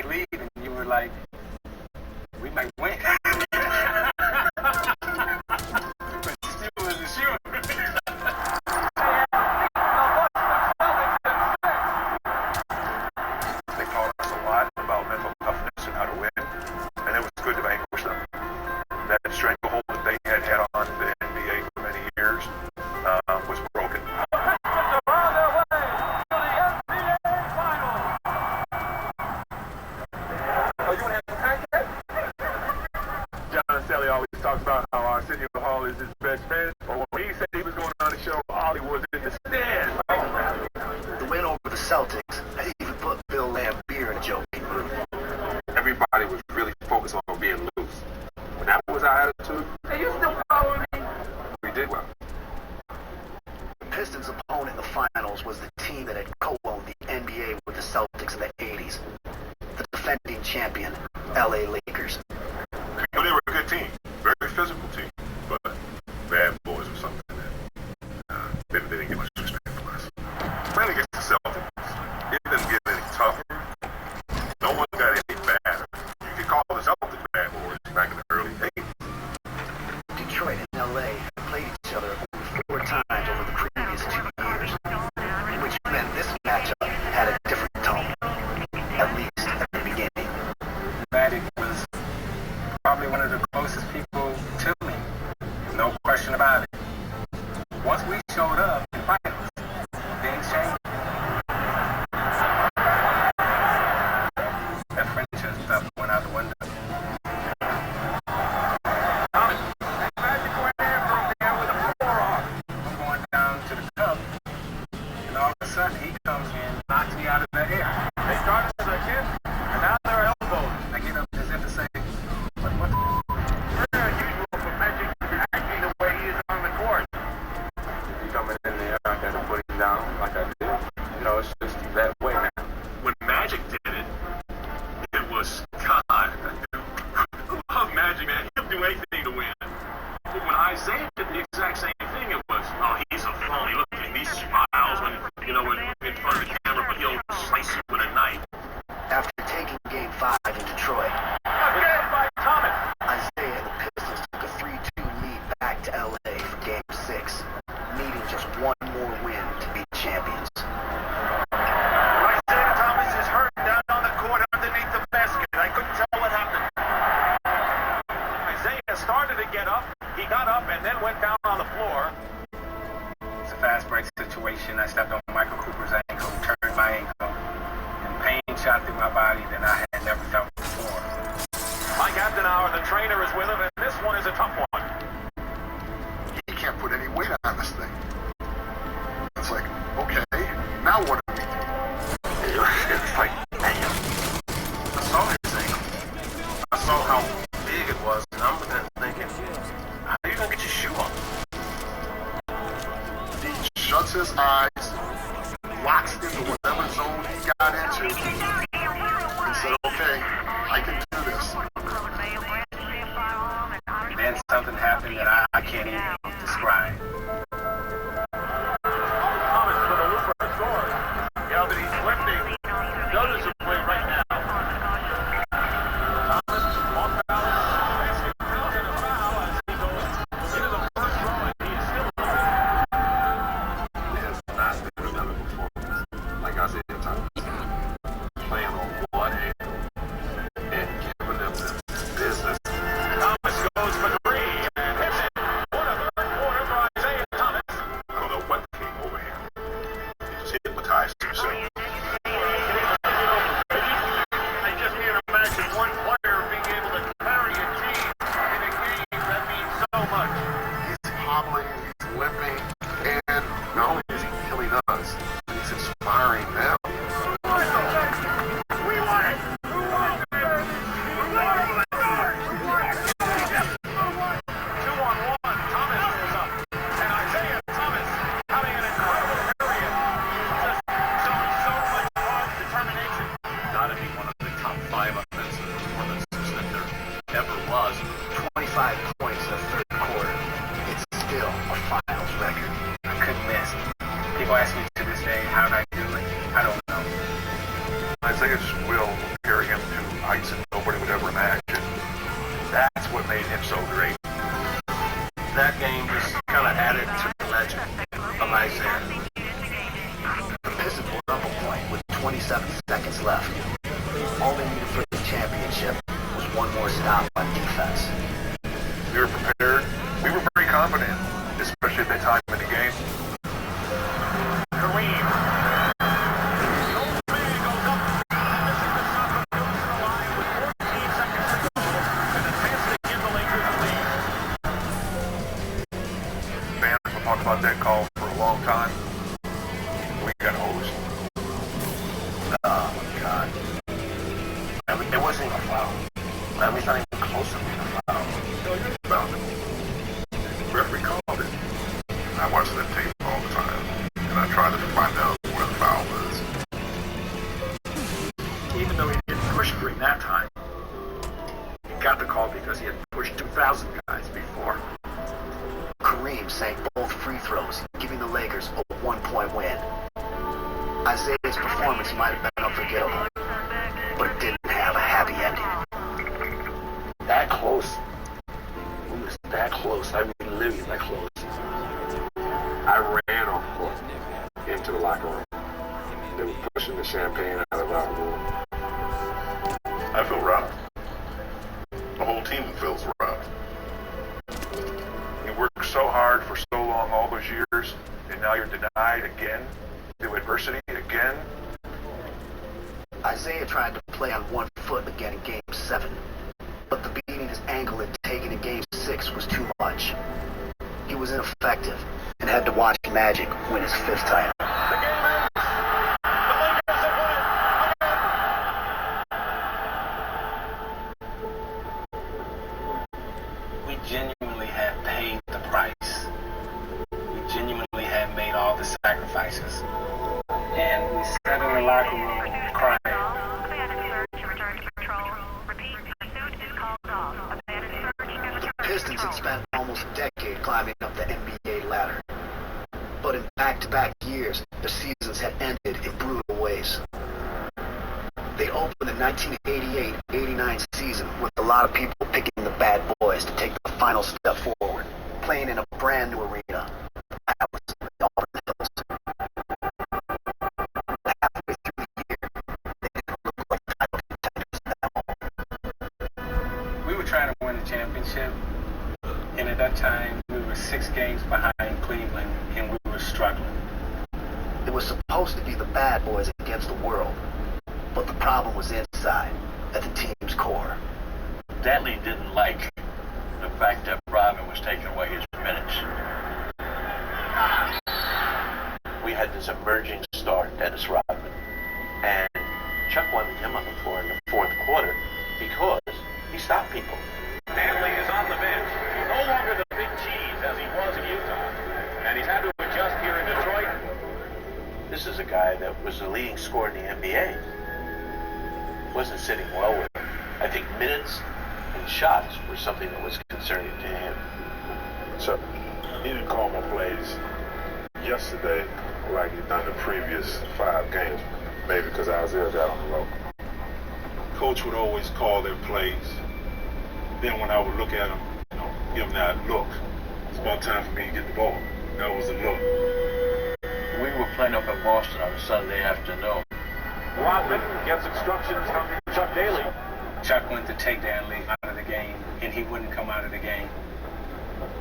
might lead, and you were like, we might win. But still wasn't sure. They taught us a lot about mental toughness and how to win, and it was good to vanquish them. That stranglehold that they had on the NBA for many years was broken. John Sally always talks about how Arsenio Hall is his best friend, but when he said he was going on the show, Ollie was in the stand. The win over the Celtics, I even put Bill Laimbeer in a joking mood. Everybody was really focused on being loose. When that was our attitude, hey, you still following me? We did well. The Pistons' opponent in the finals was the team that had co-owned the NBA with the Celtics in the 80s. The defending champion, LA Lakers. They were a good team, very physical team, but bad boys or something that they didn't get much respect from us. Playing against the Celtics, it didn't get any tougher. No one got any badder. You could call the Celtics bad boys back in the early 80s. Detroit and LA played each other only 4 times over the previous 2 years, which meant this matchup had a different tone, at least at the beginning. Magic was probably one of the closest people to me. No question about it. Once we showed up in finals, things changed. That friendship stuff went out the window. Magic went in from there with a forearm. I'm going down to the cup, and all of a sudden he comes in, knocks me out of the air. They started as a kiss, and now they're elbows. I get up as if to say, what the very unusual for Magic acting the way he is on the court. you coming in there and putting him down like I did. You know, it's just that way now. When Magic did it, it was God. Love Magic, man. He'll do anything to win. But when Isaiah did the exact same thing, it was, oh, he's a phony. Look at him. He smiles when, when in front of the camera, but he'll slice you with a knife. After taking Game 5 in Detroit, Again by Thomas. Isaiah and the Pistons took a 3-2 lead back to LA for Game 6, needing just one more win to be champions. Isaiah Thomas is hurt down on the court underneath the basket. I couldn't tell what happened. Isaiah started to get up. He got up and then went down on the floor. It's a fast break situation. I stepped on Michael Cooper's ankle, turned my ankle, and pain shot through my body that I had never felt before. Mike Abdenauer, the trainer, is with him, and this one is a tough one. He can't put any weight on this thing. It's like, okay, now what do we do? It's like, damn. I saw his ankle. I saw how big it was, and I'm looking at it thinking, how are you going to get your shoe on? He shuts his eyes, locks into whatever zone he got into, and said, okay, I can do this. Then something happened that I can't even describe. Thomas for the Looper scores. Yeah, but he's lifting noticeably right now. Thomas on balance, basket counts and a foul as he goes into the first row, and he is still It has not been another performance like I said Thomas. Playing on one ankle and giving them the business. Thomas goes for 3 and hits it. What a third quarter for Isaiah Thomas. I don't know what came over him. He just hypnotized himself. I just can't imagine one player being able to carry a team in a game that means so much. He's hobbling, he's limping, and not only is he killing us, but he's inspiring them. We won it! Who won it? 2-on-1, Thomas goes up, and Isaiah Thomas having an incredible period. Just showing so much heart, determination. Gotta be one of the top 5 offensive performances that there ever was. 25 points in the third quarter. It's still a finals record. I couldn't miss. People ask me to this day, how did I do it? I don't know. Isaiah's will carry him to 27 seconds left. All they needed for the championship was one more stop on defense. We were prepared. We were very confident, especially at that time in the game. Kareem. The old man goes up. This is the shot from close to the line with 14 seconds to go. And a chance to give the Lakers a lead. Fans will talk about that call for a long time. We got hosed. Oh my God. I mean, it wasn't even a foul. I mean, it's not even close to being a foul. No, you're about it. The referee called it. I watch that tape all the time, and I try to find out where the foul was. Even though he didn't push Green that time, he got the call because he had pushed 2,000 guys before. Kareem sank both free throws, giving the Lakers a 1-point win. Isaiah's performance might have been unforgettable, but it didn't have a happy ending. That close. We was that close. I mean, literally that close. I ran off court into the locker room. They were pushing the champagne out of our room. I feel robbed. The whole team feels robbed. You worked so hard for so long all those years, and now you're denied again through adversity again. Isaiah tried to play on one foot again in Game 7, but the beating his ankle had taken in Game 6 was too much. He was ineffective and had to watch Magic win his 5th title. The game ends. The Lakers have won it again. We genuinely had paid the price. We genuinely had made all the sacrifices. And we sat in the locker room crying. The Pistons had spent almost a decade climbing up the NBA ladder. But in back-to-back years, their seasons had ended in brutal ways. They opened the 1988-89 season with a lot of people picking the bad boys to take the final step forward, playing in a brand new arena. That was the Auburn Hills. Halfway through the year, they didn't look like title contenders at all. We were trying to win the championship, and at that time, we were 6 games behind Cleveland, and we were struggling. It was supposed to be the bad boys against the world, but the problem was inside, at the team's core. Dantley didn't like the fact that Rodman was taking away his minutes. We had this emerging star, Dennis Rodman, and Chuck wanted him on the floor in the 4th quarter because he stopped people. Dantley is on the bench. He's no longer the big cheese as he was in Utah, and he's had to adjust here in Detroit. This is a guy that was the leading scorer in the NBA. Wasn't sitting well with him. I think minutes and shots were something that was concerning to him. So, he didn't call my plays yesterday like he'd done the previous 5 games, maybe because Isaiah got on the road. Coach would always call their plays. Then when I would look at him, give him that look, it's about time for me to get the ball. That was the look. We were playing up in Boston on a Sunday afternoon. Rodman gets instructions from Chuck Daly. Chuck went to take Dantley out of the game, and he wouldn't come out of the game.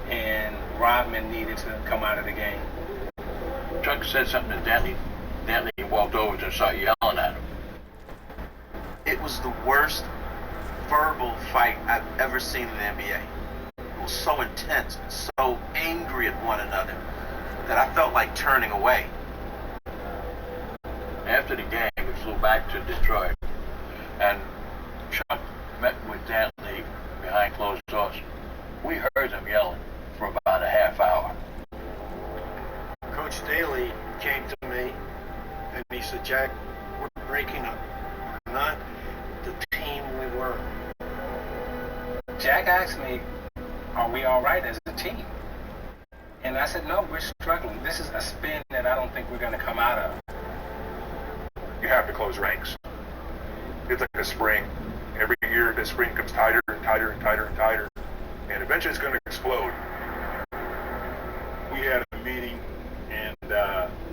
And Rodman needed to come out of the game. Chuck said something to Dantley. Dantley walked over and started yelling at him. It was the worst verbal fight I've ever seen in the NBA. It was so intense, so angry at one another, that I felt like turning away. After the game, we flew back to Detroit, and Chuck met with Dantley behind closed doors. We heard him yelling for about a half hour. Coach Daly came to me and he said, "Jack, we're breaking up. We're not the team we were." Jack asked me, are we all right as a team? And I said, no, we're struggling. This is a spin that I don't think we're going to come out of. You have to close ranks. It's like a spring. Every year, the spring comes tighter and tighter and tighter and tighter, and eventually it's going to explode. We had a meeting, and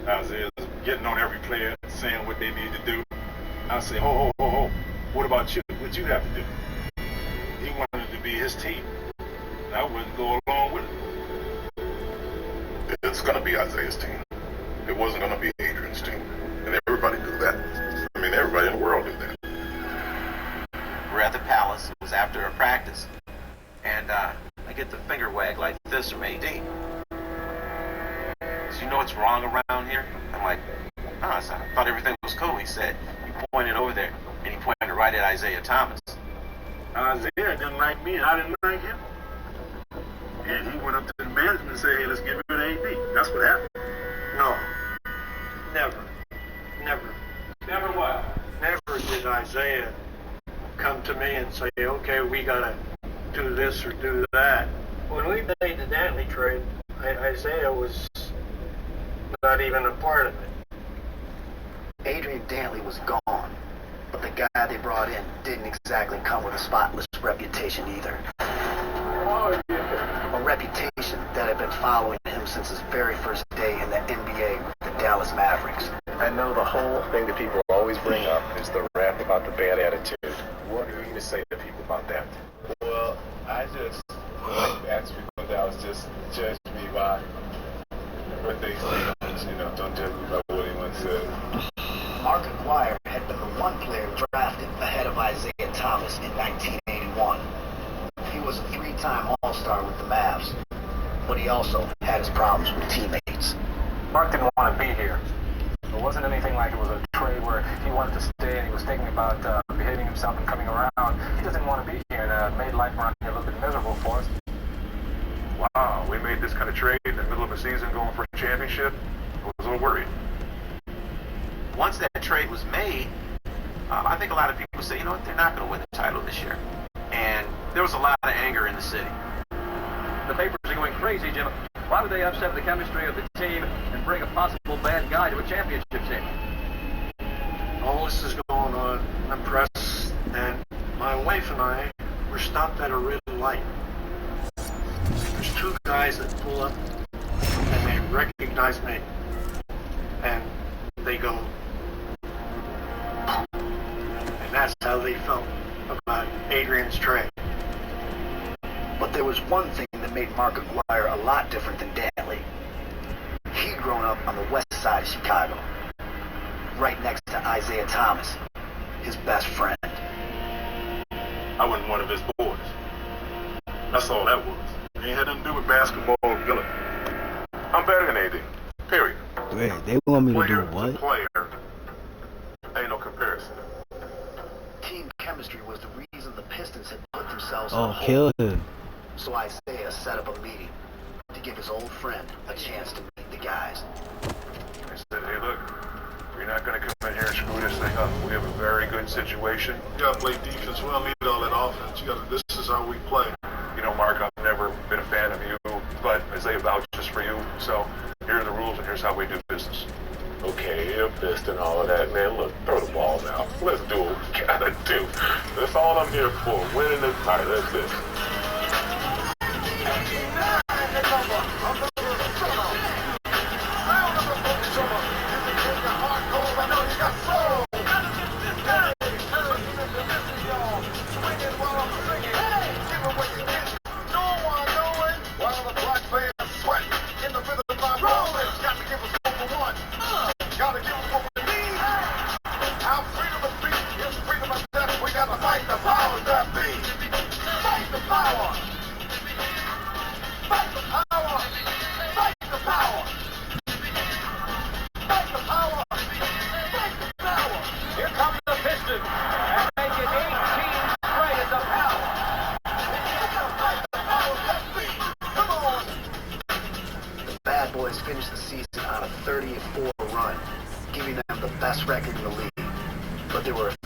Isaiah was getting on every player, saying what they need to do. I say, ho, ho, ho, ho. What about you? What you have to do? He wanted to be his team. And I wouldn't go along with it. It's going to be Isaiah's team. It wasn't going to be Adrian's team. And everybody knew that. I mean, everybody in the world knew that. We're at the Palace. It was after a practice. And I get the finger wag like this from AD. So you know what's wrong around here? I'm like, no, son, I thought everything was cool. He said, you pointed over there, and he pointed right at Isaiah Thomas. Isaiah didn't like me, and I didn't like him. And he went up to the management and said, hey, let's get rid of AD. That's what happened. No. Never. Never. Never what? Never did Isaiah come to me and say, okay, we got to do this or do that. When we made the Dantley trade, Isaiah was not even a part of it. Adrian Dantley was gone, but the guy they brought in didn't exactly come with a spotless reputation either. A reputation that had been following him since his very first day in the NBA with the Dallas Mavericks. I know the whole thing that people always bring up is the rap about the bad attitude. What do you need to say to people about that? Well, I just ask people that was just judge me by what they say. You know, don't judge me by what anyone says. Mark Aguirre had been the one player drafted ahead of Isaiah Thomas in 1981. He was a three-time All-Star with the Mavs, but he also had his problems with teammates. Mark didn't want to be here. It wasn't anything like it was a trade where he wanted to stay and he was thinking about behaving himself and coming around. He just didn't want to be here, and made life around here a little bit miserable for us. Wow, we made this kind of trade in the middle of a season going for a championship. I was a little worried. Once that trade was made, I think a lot of people say, you know what, they're not going to win the title this year. And there was a lot of anger in the city. The papers are going crazy, Jim. Why would they upset the chemistry of the team and bring a possible bad guy to a championship team? All this is going on in the press, and my wife and I were stopped at a red light. There's two guys that pull up, and they recognize me. And they go, and that's how they felt about Adrian's trade. But there was one thing that made Mark Aguirre a lot different than Dantley. He'd grown up on the west side of Chicago, right next to Isaiah Thomas, his best friend. I wasn't one of his boys. That's all that was. It ain't had nothing to do with basketball or ability. I'm better than AD. Period. Wait, they want me to do Player what? to player. Ain't no comparison. Team chemistry was the reason the Pistons had put themselves Oh, on hold. kill him. So Isaiah set up a meeting to give his old friend a chance to meet the guys. I said, hey, look, you're not going to come in here and screw this thing up. We have a very good situation. You got to play defense. We don't need all that offense. This is how we play. You know, Mark, I've never been a fan of you, but Isaiah vouches for you. So here are the rules, and here's how we do business. Okay, you're pissed and all of that, man. Look, throw the balls out. Let's do what we gotta do. That's all I'm here for. Winning this. All right, that's it. Finished the season on a 30-4 run, giving them the best record in the league. But there were a